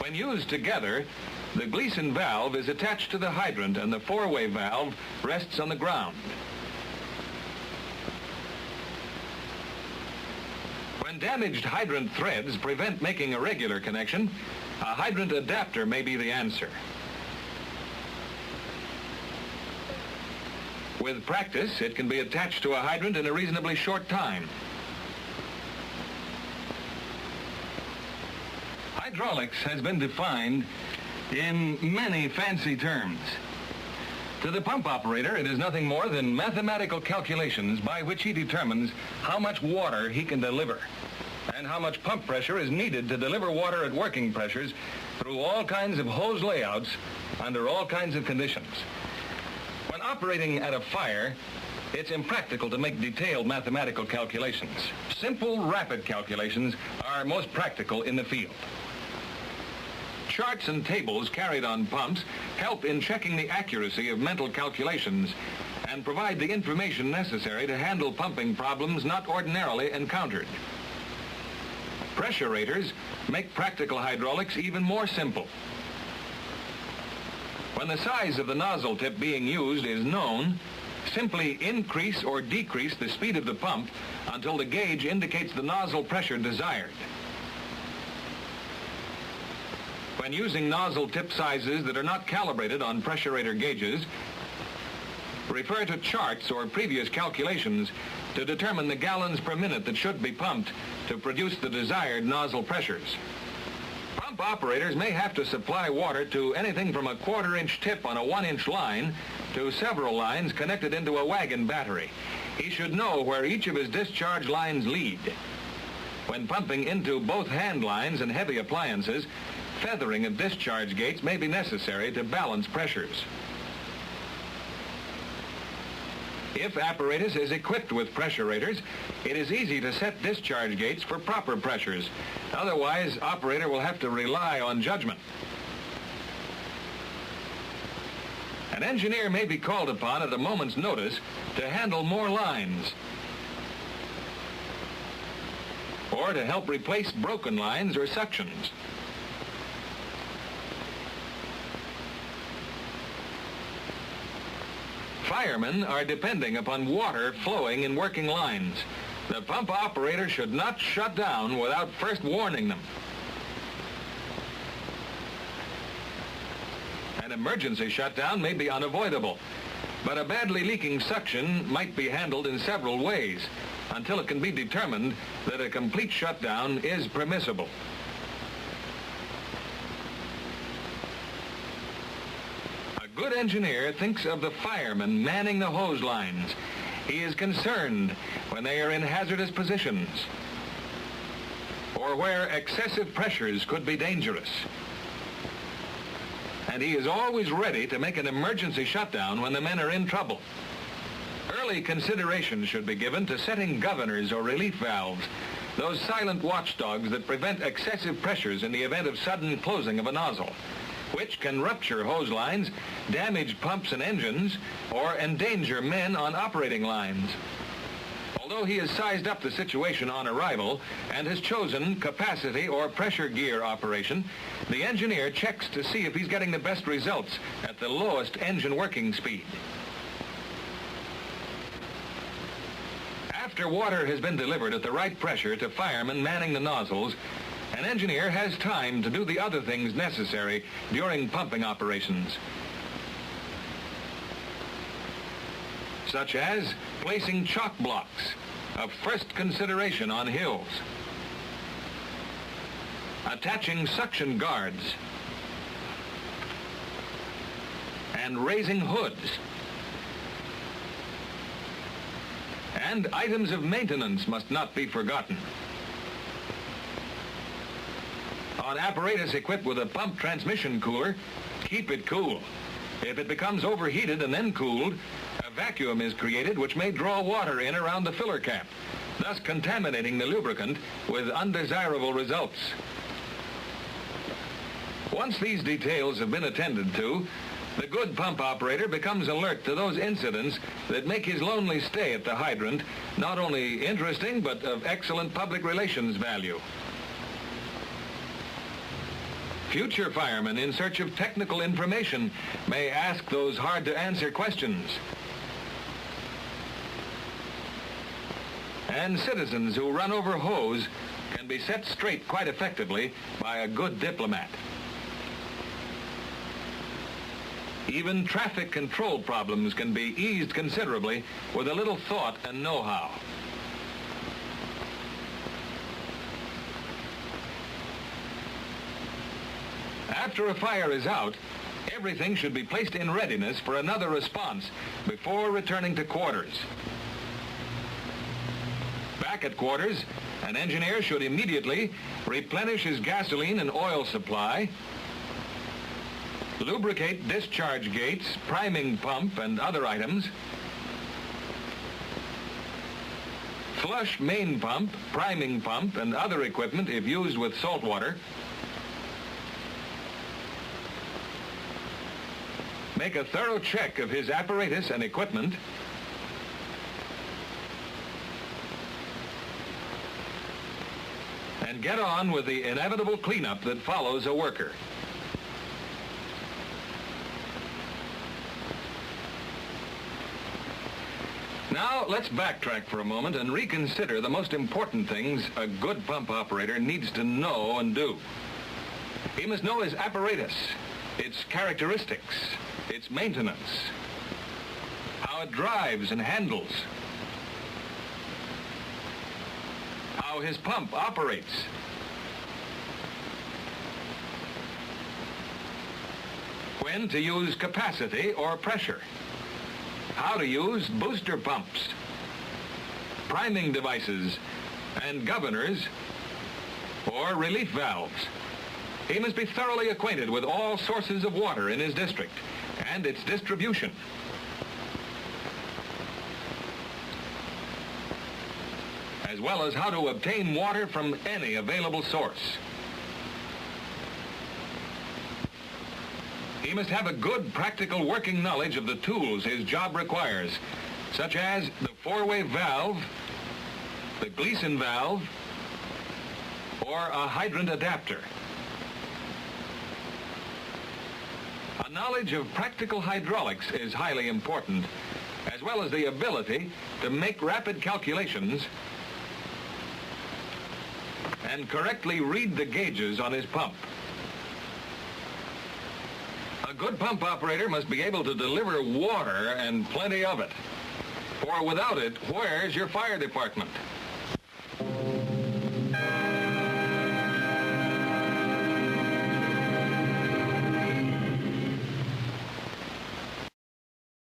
When used together, the Gleason valve is attached to the hydrant and the four-way valve rests on the ground. When damaged hydrant threads prevent making a regular connection, a hydrant adapter may be the answer. With practice, it can be attached to a hydrant in a reasonably short time. Hydraulics has been defined in many fancy terms. To the pump operator, it is nothing more than mathematical calculations by which he determines how much water he can deliver and how much pump pressure is needed to deliver water at working pressures through all kinds of hose layouts under all kinds of conditions. When operating at a fire, it's impractical to make detailed mathematical calculations. Simple, rapid calculations are most practical in the field. Charts and tables carried on pumps help in checking the accuracy of mental calculations and provide the information necessary to handle pumping problems not ordinarily encountered. Pressurators make practical hydraulics even more simple. When the size of the nozzle tip being used is known, simply increase or decrease the speed of the pump until the gauge indicates the nozzle pressure desired. When using nozzle tip sizes that are not calibrated on pressurator gauges, refer to charts or previous calculations to determine the gallons per minute that should be pumped to produce the desired nozzle pressures. Pump operators may have to supply water to anything from a quarter-inch tip on a 1-inch line to several lines connected into a wagon battery. He should know where each of his discharge lines lead. When pumping into both hand lines and heavy appliances, feathering of discharge gates may be necessary to balance pressures. If apparatus is equipped with pressurators, it is easy to set discharge gates for proper pressures. Otherwise, operator will have to rely on judgment. An engineer may be called upon at a moment's notice to handle more lines or to help replace broken lines or sections. Firemen are depending upon water flowing in working lines. The pump operator should not shut down without first warning them. An emergency shutdown may be unavoidable, but a badly leaking suction might be handled in several ways until it can be determined that a complete shutdown is permissible. A good engineer thinks of the firemen manning the hose lines. He is concerned when they are in hazardous positions or where excessive pressures could be dangerous. And he is always ready to make an emergency shutdown when the men are in trouble. Early consideration should be given to setting governors or relief valves, those silent watchdogs that prevent excessive pressures in the event of sudden closing of a nozzle, which can rupture hose lines, damage pumps and engines, or endanger men on operating lines. Although he has sized up the situation on arrival and has chosen capacity or pressure gear operation, the engineer checks to see if he's getting the best results at the lowest engine working speed. After water has been delivered at the right pressure to firemen manning the nozzles, an engineer has time to do the other things necessary during pumping operations, such as placing chock blocks of first consideration on hills, attaching suction guards, and raising hoods. And items of maintenance must not be forgotten. On apparatus equipped with a pump transmission cooler, keep it cool. If it becomes overheated and then cooled, a vacuum is created which may draw water in around the filler cap, thus contaminating the lubricant with undesirable results. Once these details have been attended to, the good pump operator becomes alert to those incidents that make his lonely stay at the hydrant not only interesting but of excellent public relations value. Future firemen in search of technical information may ask those hard-to-answer questions. And citizens who run over hose can be set straight quite effectively by a good diplomat. Even traffic control problems can be eased considerably with a little thought and know-how. After a fire is out, everything should be placed in readiness for another response before returning to quarters. Back at quarters, an engineer should immediately replenish his gasoline and oil supply, lubricate discharge gates, priming pump, and other items, flush main pump, priming pump, and other equipment if used with salt water, make a thorough check of his apparatus and equipment, and get on with the inevitable cleanup that follows a worker. Now, let's backtrack for a moment and reconsider the most important things a good pump operator needs to know and do. He must know his apparatus, its characteristics, its maintenance, how it drives and handles, how his pump operates, when to use capacity or pressure, how to use booster pumps, priming devices, and governors or relief valves. He must be thoroughly acquainted with all sources of water in his district and its distribution. As well as how to obtain water from any available source. He must have a good practical working knowledge of the tools his job requires, such as the four-way valve, the Gleason valve, or a hydrant adapter. A knowledge of practical hydraulics is highly important, as well as the ability to make rapid calculations and correctly read the gauges on his pump. A good pump operator must be able to deliver water and plenty of it. For without it, where's your fire department?